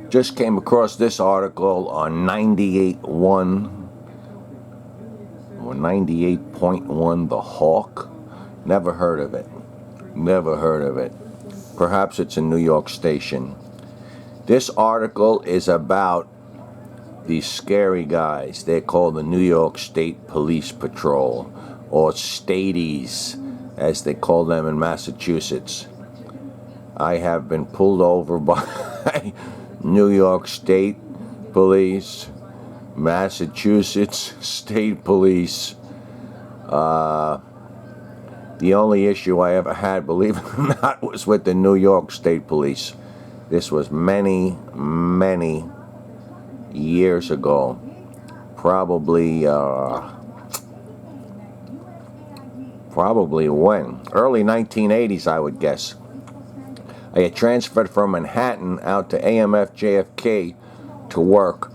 Just came across this article on 98.1 or 98.1 The Hawk. Never heard of it. Never heard of it. Perhaps it's a New York station. This article is about these scary guys. They're called the New York State Police Patrol, or Staties, as they call them in Massachusetts. I have been pulled over by New York State Police, Massachusetts State Police. The only issue I ever had, believe it or not, was with the New York State Police. This was many, many years ago. Probably when? Early 1980s, I would guess. I had transferred from Manhattan out to AMF JFK to work,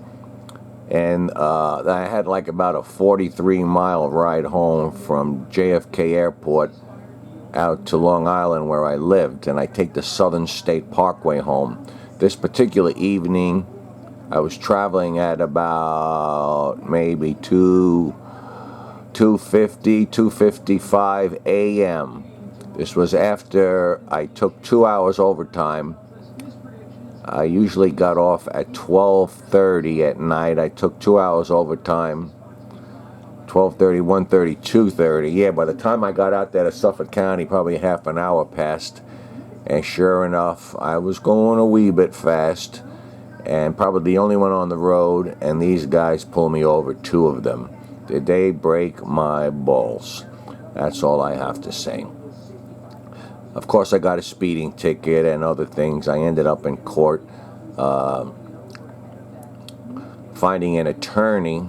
and I had like about a 43-mile ride home from JFK Airport out to Long Island where I lived, and I take the Southern State Parkway home. This particular evening, I was traveling at about maybe 2:55 a.m. This was after I took 2 hours overtime. I usually got off at 12:30 at night. I took 2 hours overtime. 12:30, 1:30, 2:30. Yeah, by the time I got out there to Suffolk County, probably half an hour passed. And sure enough, I was going a wee bit fast, and probably the only one on the road, and these guys pull me over, two of them. Did they break my balls? That's all I have to say. Of course, I got a speeding ticket and other things. I ended up in court finding an attorney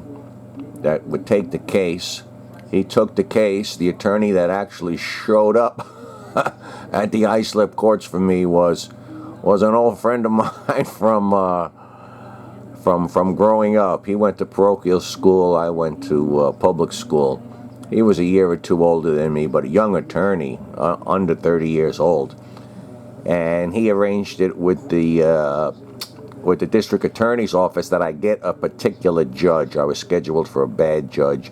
that would take the case. He took the case. The attorney that actually showed up at the Islip courts for me was an old friend of mine from growing up. He went to parochial school. I went to public school. He was a year or two older than me, but a young attorney, under 30 years old. And he arranged it with the district attorney's office that I get a particular judge. I was scheduled for a bad judge.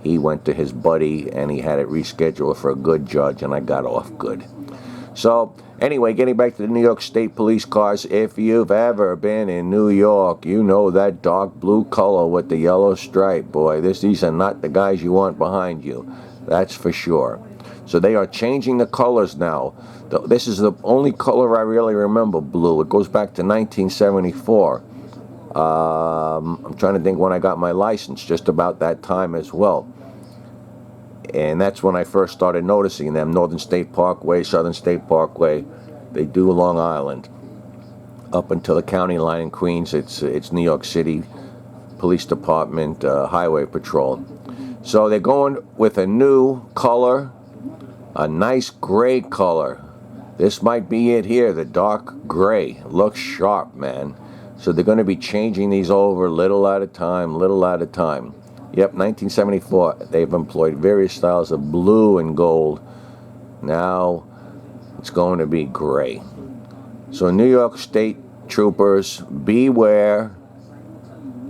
He went to his buddy, and he had it rescheduled for a good judge, and I got off good. So, anyway, getting back to the New York State Police cars, if you've ever been in New York, you know that dark blue color with the yellow stripe, boy. These are not the guys you want behind you. That's for sure. So they are changing the colors now. This is the only color I really remember, blue. It goes back to 1974. I'm trying to think when I got my license, just about that time as well. And that's when I first started noticing them. Northern State Parkway, Southern State Parkway, they do Long Island. Up until the county line in Queens, it's New York City Police Department, Highway Patrol. So they're going with a new color, a nice gray color. This might be it here, the dark gray. Looks sharp, man. So they're going to be changing these over little at a time, little at a time. Yep, 1974, they've employed various styles of blue and gold. Now it's going to be gray. So New York State troopers, beware.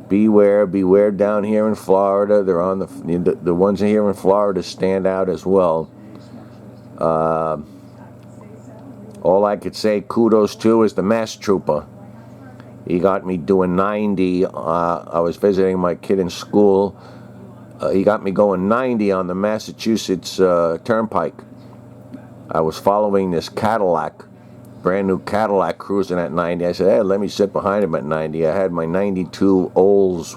Beware, beware down here in Florida. They're on the ones here in Florida stand out as well. All I could say kudos to is the Mass Trooper. He got me doing 90. I was visiting my kid in school. He got me going 90 on the Massachusetts Turnpike. I was following this Cadillac, brand new Cadillac, cruising at 90. I said, hey, let me sit behind him at 90. I had my 92 Olds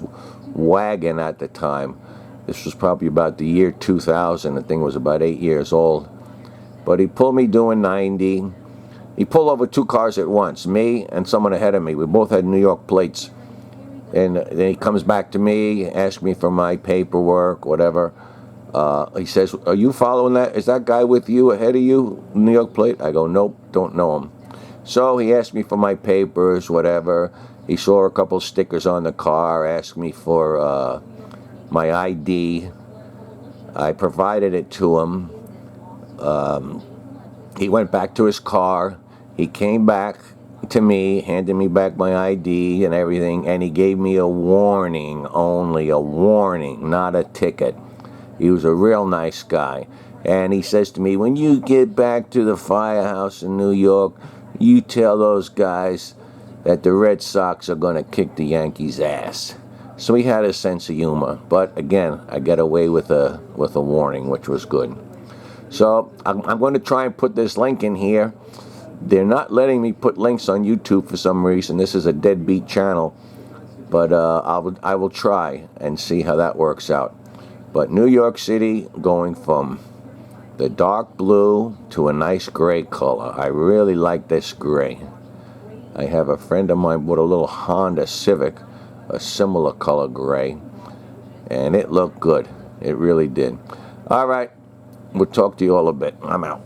wagon at the time. This was probably about the year 2000. The thing was about 8 years old. But he pulled me doing 90. He pulled over two cars at once, me and someone ahead of me. We both had New York plates. And then he comes back to me, asks me for my paperwork, whatever. He says, are you following that? Is that guy with you, ahead of you, New York plate? I go, nope, don't know him. So he asked me for my papers, whatever. He saw a couple stickers on the car, asked me for my ID. I provided it to him. He went back to his car. He came back. to me, handed me back my ID and everything, and he gave me a warning, only a warning, not a ticket. He was a real nice guy. And he says to me, when you get back to the firehouse in New York, you tell those guys that the Red Sox are going to kick the Yankees' ass. So he had a sense of humor. But again, I got away with a warning, which was good. So I'm going to try and put this link in here. They're not letting me put links on YouTube for some reason. This is a deadbeat channel. But I will try and see how that works out. But New York City, going from the dark blue to a nice gray color. I really like this gray. I have a friend of mine with a little Honda Civic, a similar color gray, and it looked good. It really did. All right, we'll talk to you all a bit. I'm out.